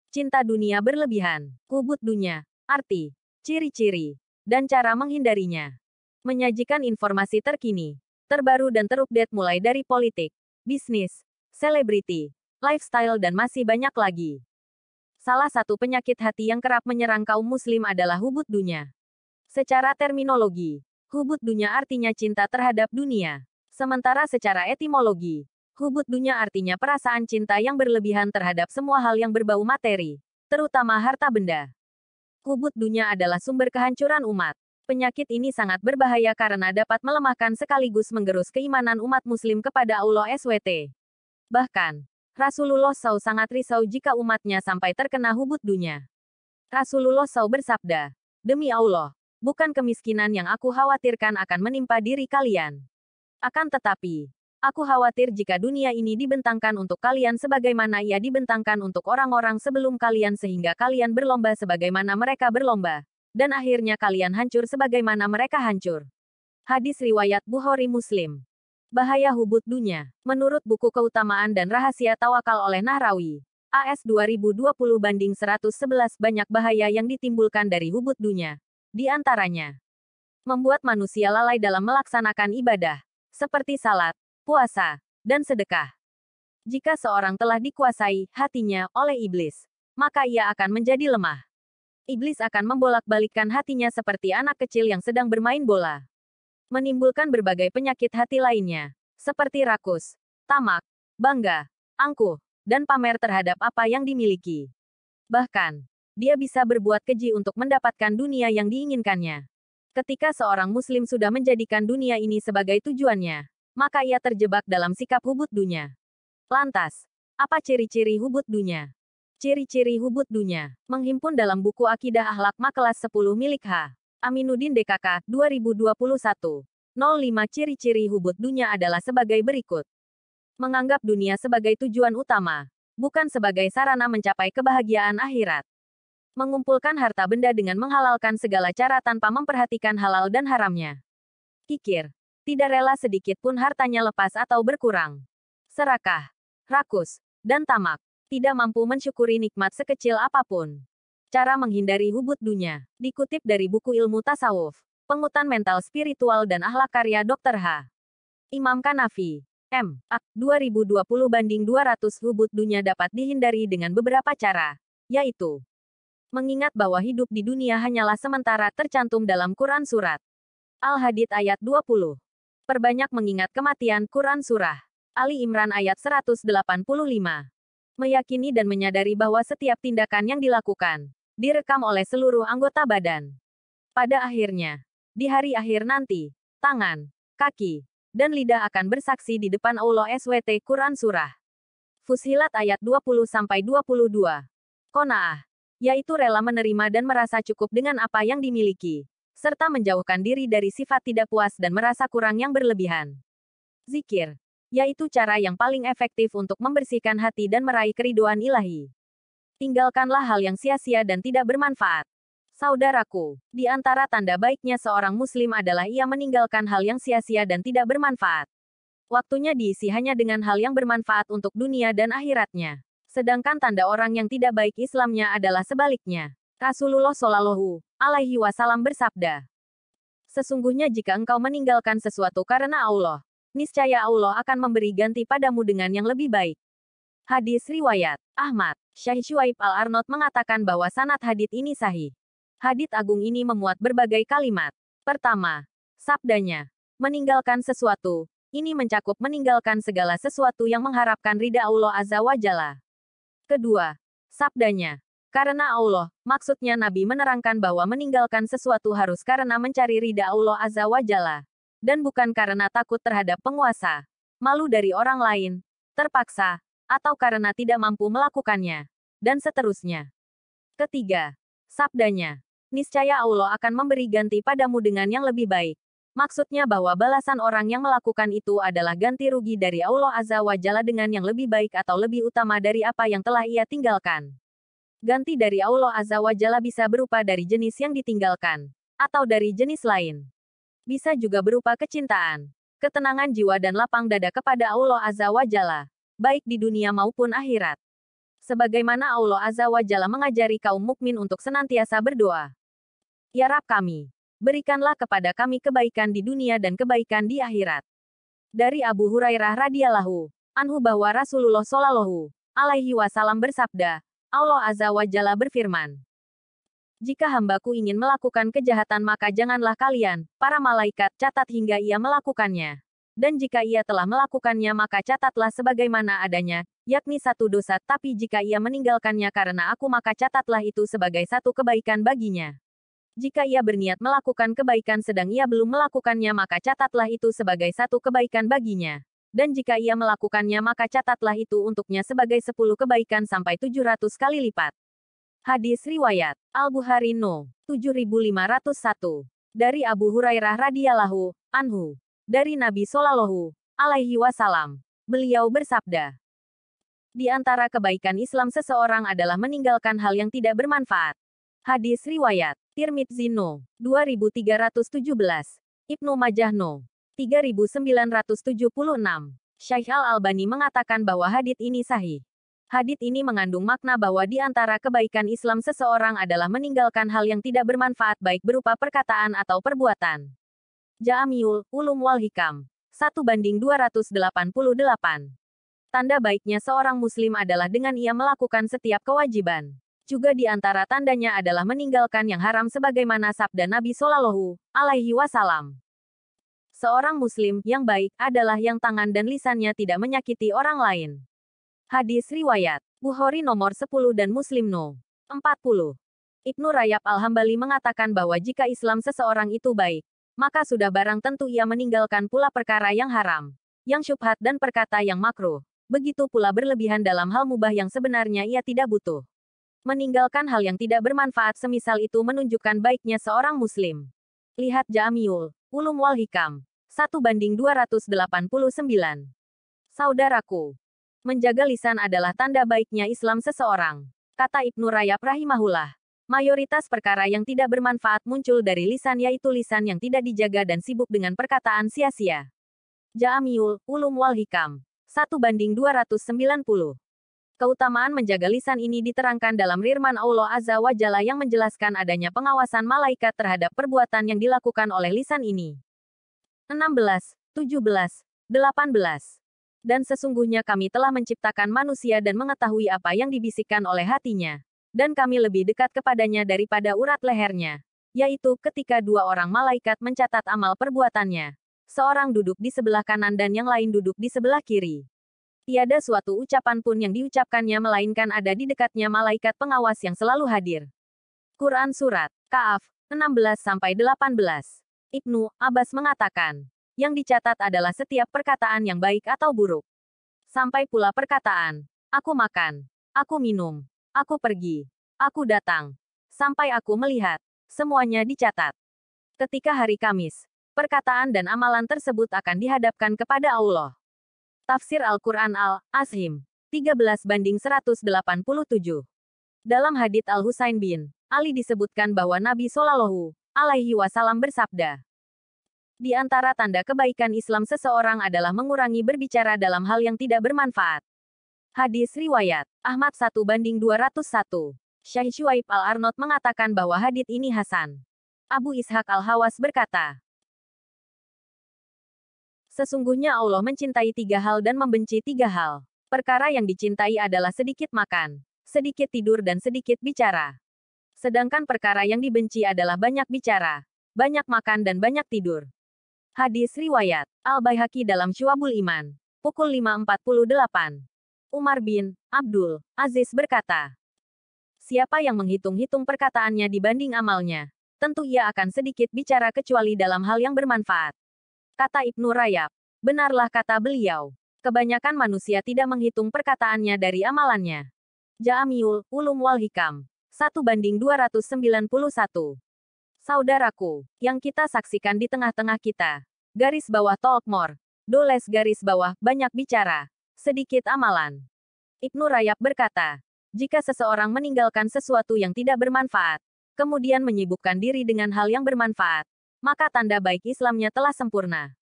Cinta dunia berlebihan. Hubud dunia. Arti, ciri-ciri, dan cara menghindarinya. Menyajikan informasi terkini, terbaru dan terupdate mulai dari politik, bisnis, selebriti, lifestyle dan masih banyak lagi. Salah satu penyakit hati yang kerap menyerang kaum muslim adalah hubud dunia. Secara terminologi, hubud dunia artinya cinta terhadap dunia. Sementara secara etimologi, hubud dunia artinya perasaan cinta yang berlebihan terhadap semua hal yang berbau materi, terutama harta benda. Hubud dunia adalah sumber kehancuran umat. Penyakit ini sangat berbahaya karena dapat melemahkan sekaligus menggerus keimanan umat muslim kepada Allah SWT. Bahkan, Rasulullah SAW sangat risau jika umatnya sampai terkena hubud dunia. Rasulullah SAW bersabda, "Demi Allah, bukan kemiskinan yang aku khawatirkan akan menimpa diri kalian. Akan tetapi, aku khawatir jika dunia ini dibentangkan untuk kalian sebagaimana ia dibentangkan untuk orang-orang sebelum kalian sehingga kalian berlomba sebagaimana mereka berlomba, dan akhirnya kalian hancur sebagaimana mereka hancur." Hadis riwayat Bukhari Muslim. Bahaya hubud dunia. Menurut buku Keutamaan dan Rahasia Tawakal oleh Nahrawi, AS 2020/111 banyak bahaya yang ditimbulkan dari hubud dunia. Di antaranya, membuat manusia lalai dalam melaksanakan ibadah, seperti salat, puasa, dan sedekah. Jika seorang telah dikuasai hatinya oleh iblis, maka ia akan menjadi lemah. Iblis akan membolak-balikkan hatinya seperti anak kecil yang sedang bermain bola. Menimbulkan berbagai penyakit hati lainnya, seperti rakus, tamak, bangga, angkuh, dan pamer terhadap apa yang dimiliki. Bahkan, dia bisa berbuat keji untuk mendapatkan dunia yang diinginkannya. Ketika seorang muslim sudah menjadikan dunia ini sebagai tujuannya, maka ia terjebak dalam sikap hubud dunia. Lantas, apa ciri-ciri hubud dunia? Ciri-ciri hubud dunia, menghimpun dalam buku Akidah Akhlak Makelas 10 milik H. Aminuddin DKK, 2021. 05 Ciri-ciri hubud dunia adalah sebagai berikut. Menganggap dunia sebagai tujuan utama, bukan sebagai sarana mencapai kebahagiaan akhirat. Mengumpulkan harta benda dengan menghalalkan segala cara tanpa memperhatikan halal dan haramnya. Kikir, tidak rela sedikit pun hartanya lepas atau berkurang. Serakah, rakus, dan tamak, tidak mampu mensyukuri nikmat sekecil apapun. Cara menghindari hubud dunia, dikutip dari buku Ilmu Tasawuf, Penguatan Mental Spiritual dan Akhlak karya Dr. H. Imam Kanafi, M. A. 2020/200 Hubud dunia dapat dihindari dengan beberapa cara, yaitu mengingat bahwa hidup di dunia hanyalah sementara tercantum dalam Quran Surat Al-Hadid ayat 20. Perbanyak mengingat kematian Quran Surah Ali Imran ayat 185. Meyakini dan menyadari bahwa setiap tindakan yang dilakukan, direkam oleh seluruh anggota badan. Pada akhirnya, di hari akhir nanti, tangan, kaki, dan lidah akan bersaksi di depan Allah SWT Quran Surah Fussilat ayat 20-22. Qanaah, yaitu rela menerima dan merasa cukup dengan apa yang dimiliki, serta menjauhkan diri dari sifat tidak puas dan merasa kurang yang berlebihan. Zikir, yaitu cara yang paling efektif untuk membersihkan hati dan meraih keridhaan ilahi. Tinggalkanlah hal yang sia-sia dan tidak bermanfaat. Saudaraku, di antara tanda baiknya seorang muslim adalah ia meninggalkan hal yang sia-sia dan tidak bermanfaat. Waktunya diisi hanya dengan hal yang bermanfaat untuk dunia dan akhiratnya. Sedangkan tanda orang yang tidak baik Islamnya adalah sebaliknya. Rasulullah Shallallahu Alaihi Wasallam bersabda, "Sesungguhnya jika engkau meninggalkan sesuatu karena Allah, niscaya Allah akan memberi ganti padamu dengan yang lebih baik." Hadis riwayat Ahmad. Syekh Syuaib Al-Arnaud mengatakan bahwa sanad hadits ini sahih. Hadits agung ini memuat berbagai kalimat. Pertama, sabdanya, meninggalkan sesuatu. Ini mencakup meninggalkan segala sesuatu yang mengharapkan ridha Allah Azza wa Jalla. Kedua, sabdanya, karena Allah, maksudnya Nabi menerangkan bahwa meninggalkan sesuatu harus karena mencari ridha Allah Azza wa Jalla, dan bukan karena takut terhadap penguasa, malu dari orang lain, terpaksa, atau karena tidak mampu melakukannya, dan seterusnya. Ketiga, sabdanya, niscaya Allah akan memberi ganti padamu dengan yang lebih baik. Maksudnya bahwa balasan orang yang melakukan itu adalah ganti rugi dari Allah Azza wa Jalla dengan yang lebih baik atau lebih utama dari apa yang telah ia tinggalkan. Ganti dari Allah Azza wa Jalla bisa berupa dari jenis yang ditinggalkan, atau dari jenis lain. Bisa juga berupa kecintaan, ketenangan jiwa dan lapang dada kepada Allah Azza wa Jalla, baik di dunia maupun akhirat. Sebagaimana Allah Azza wa Jalla mengajari kaum mukmin untuk senantiasa berdoa. Ya Rabb kami, berikanlah kepada kami kebaikan di dunia dan kebaikan di akhirat. Dari Abu Hurairah radhiyallahu anhu bahwa Rasulullah shallallahu alaihi wasallam bersabda, Allah Azza wa Jalla berfirman, jika hambaku ingin melakukan kejahatan maka janganlah kalian, para malaikat, catat hingga ia melakukannya. Dan jika ia telah melakukannya maka catatlah sebagaimana adanya, yakni satu dosa, tapi jika ia meninggalkannya karena aku maka catatlah itu sebagai satu kebaikan baginya. Jika ia berniat melakukan kebaikan sedang ia belum melakukannya maka catatlah itu sebagai satu kebaikan baginya. Dan jika ia melakukannya maka catatlah itu untuknya sebagai 10 kebaikan sampai 700 kali lipat. Hadis riwayat Al-Bukhari No. 7501. Dari Abu Hurairah radhiyallahu anhu. Dari Nabi Shallallahu alaihi wasallam. Beliau bersabda, di antara kebaikan Islam seseorang adalah meninggalkan hal yang tidak bermanfaat. Hadis riwayat Tirmidzi No. 2317. Ibnu Majah No. 3976. Syaikh Al-Albani mengatakan bahwa hadits ini sahih. Hadits ini mengandung makna bahwa di antara kebaikan Islam seseorang adalah meninggalkan hal yang tidak bermanfaat baik berupa perkataan atau perbuatan. Ja'amiul Ulum wal Hikam 1:288. Tanda baiknya seorang muslim adalah dengan ia melakukan setiap kewajiban. Juga di antara tandanya adalah meninggalkan yang haram sebagaimana sabda Nabi Shallallahu alaihi wasallam. Seorang muslim yang baik adalah yang tangan dan lisannya tidak menyakiti orang lain. Hadis riwayat Bukhari nomor 10 dan Muslim No. 40. Ibnu Rajab Al-Hambali mengatakan bahwa jika Islam seseorang itu baik, maka sudah barang tentu ia meninggalkan pula perkara yang haram, yang syubhat dan perkata yang makruh. Begitu pula berlebihan dalam hal mubah yang sebenarnya ia tidak butuh. Meninggalkan hal yang tidak bermanfaat semisal itu menunjukkan baiknya seorang muslim. Lihat Ja'amiul Ulum wal Hikam 1:289. Saudaraku, menjaga lisan adalah tanda baiknya Islam seseorang. Kata Ibnu Rajab rahimahullah, mayoritas perkara yang tidak bermanfaat muncul dari lisan yaitu lisan yang tidak dijaga dan sibuk dengan perkataan sia-sia. Ja'amiul Ulum wal Hikam 1:290. Keutamaan menjaga lisan ini diterangkan dalam firman Allah Azza wa Jalla yang menjelaskan adanya pengawasan malaikat terhadap perbuatan yang dilakukan oleh lisan ini. 16, 17, 18. Dan sesungguhnya kami telah menciptakan manusia dan mengetahui apa yang dibisikkan oleh hatinya. Dan kami lebih dekat kepadanya daripada urat lehernya. Yaitu ketika dua orang malaikat mencatat amal perbuatannya. Seorang duduk di sebelah kanan dan yang lain duduk di sebelah kiri. Tiada suatu ucapan pun yang diucapkannya melainkan ada di dekatnya malaikat pengawas yang selalu hadir. Quran Surat Ka'af 16-18. Ibnu Abbas mengatakan, yang dicatat adalah setiap perkataan yang baik atau buruk. Sampai pula perkataan, aku makan, aku minum, aku pergi, aku datang, sampai aku melihat, semuanya dicatat. Ketika hari Kamis, perkataan dan amalan tersebut akan dihadapkan kepada Allah. Tafsir Al-Quran Al-Azim 13/187. Dalam hadits Al-Husain bin Ali disebutkan bahwa Nabi Shallallahu alaihi wasallam bersabda, di antara tanda kebaikan Islam seseorang adalah mengurangi berbicara dalam hal yang tidak bermanfaat. Hadis riwayat Ahmad 1:201. Syekh Syuaib Al-Arnaud mengatakan bahwa hadits ini hasan. Abu Ishaq Al-Hawas berkata, sesungguhnya Allah mencintai 3 hal dan membenci 3 hal. Perkara yang dicintai adalah sedikit makan, sedikit tidur dan sedikit bicara. Sedangkan perkara yang dibenci adalah banyak bicara, banyak makan dan banyak tidur. Hadis riwayat Al-Baihaqi dalam Syu'abul Iman, pukul 5:48. Umar bin Abdul Aziz berkata, siapa yang menghitung-hitung perkataannya dibanding amalnya, tentu ia akan sedikit bicara kecuali dalam hal yang bermanfaat. Kata Ibnu Rajab, benarlah kata beliau, kebanyakan manusia tidak menghitung perkataannya dari amalannya. Ja'amiul Ulum wal Hikam 1:291. Saudaraku, yang kita saksikan di tengah-tengah kita, garis bawah Talkmore, doles garis bawah, banyak bicara, sedikit amalan. Ibnu Rajab berkata, jika seseorang meninggalkan sesuatu yang tidak bermanfaat, kemudian menyibukkan diri dengan hal yang bermanfaat, maka tanda baik Islamnya telah sempurna.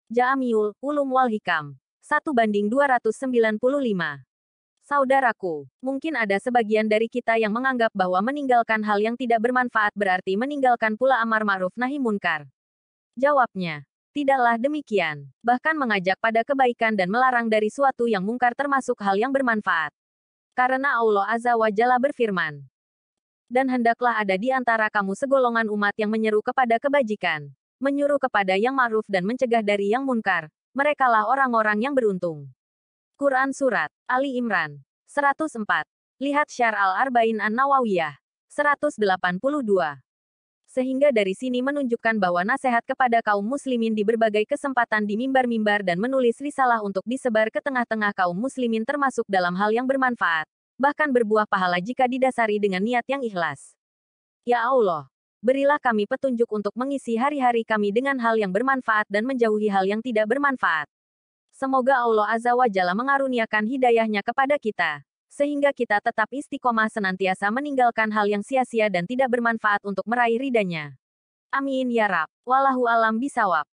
Ja'amiul Ulum wal Hikam 1:295. Saudaraku, mungkin ada sebagian dari kita yang menganggap bahwa meninggalkan hal yang tidak bermanfaat berarti meninggalkan pula amar ma'ruf nahi munkar. Jawabnya, tidaklah demikian. Bahkan mengajak pada kebaikan dan melarang dari suatu yang mungkar termasuk hal yang bermanfaat. Karena Allah Azza wa Jalla berfirman, dan hendaklah ada di antara kamu segolongan umat yang menyeru kepada kebajikan, menyuruh kepada yang ma'ruf dan mencegah dari yang munkar. Merekalah orang-orang yang beruntung. Quran Surat Ali Imran 104. Lihat Syarh Al-Arba'in An-Nawawiyah 182. Sehingga dari sini menunjukkan bahwa nasihat kepada kaum muslimin di berbagai kesempatan di mimbar-mimbar dan menulis risalah untuk disebar ke tengah-tengah kaum muslimin termasuk dalam hal yang bermanfaat, bahkan berbuah pahala jika didasari dengan niat yang ikhlas. Ya Allah, berilah kami petunjuk untuk mengisi hari-hari kami dengan hal yang bermanfaat dan menjauhi hal yang tidak bermanfaat. Semoga Allah Azza wa Jalla mengaruniakan hidayahnya kepada kita, sehingga kita tetap istiqomah senantiasa meninggalkan hal yang sia-sia dan tidak bermanfaat untuk meraih ridhanya. Amin ya Rabb. Wallahu alam bisawab.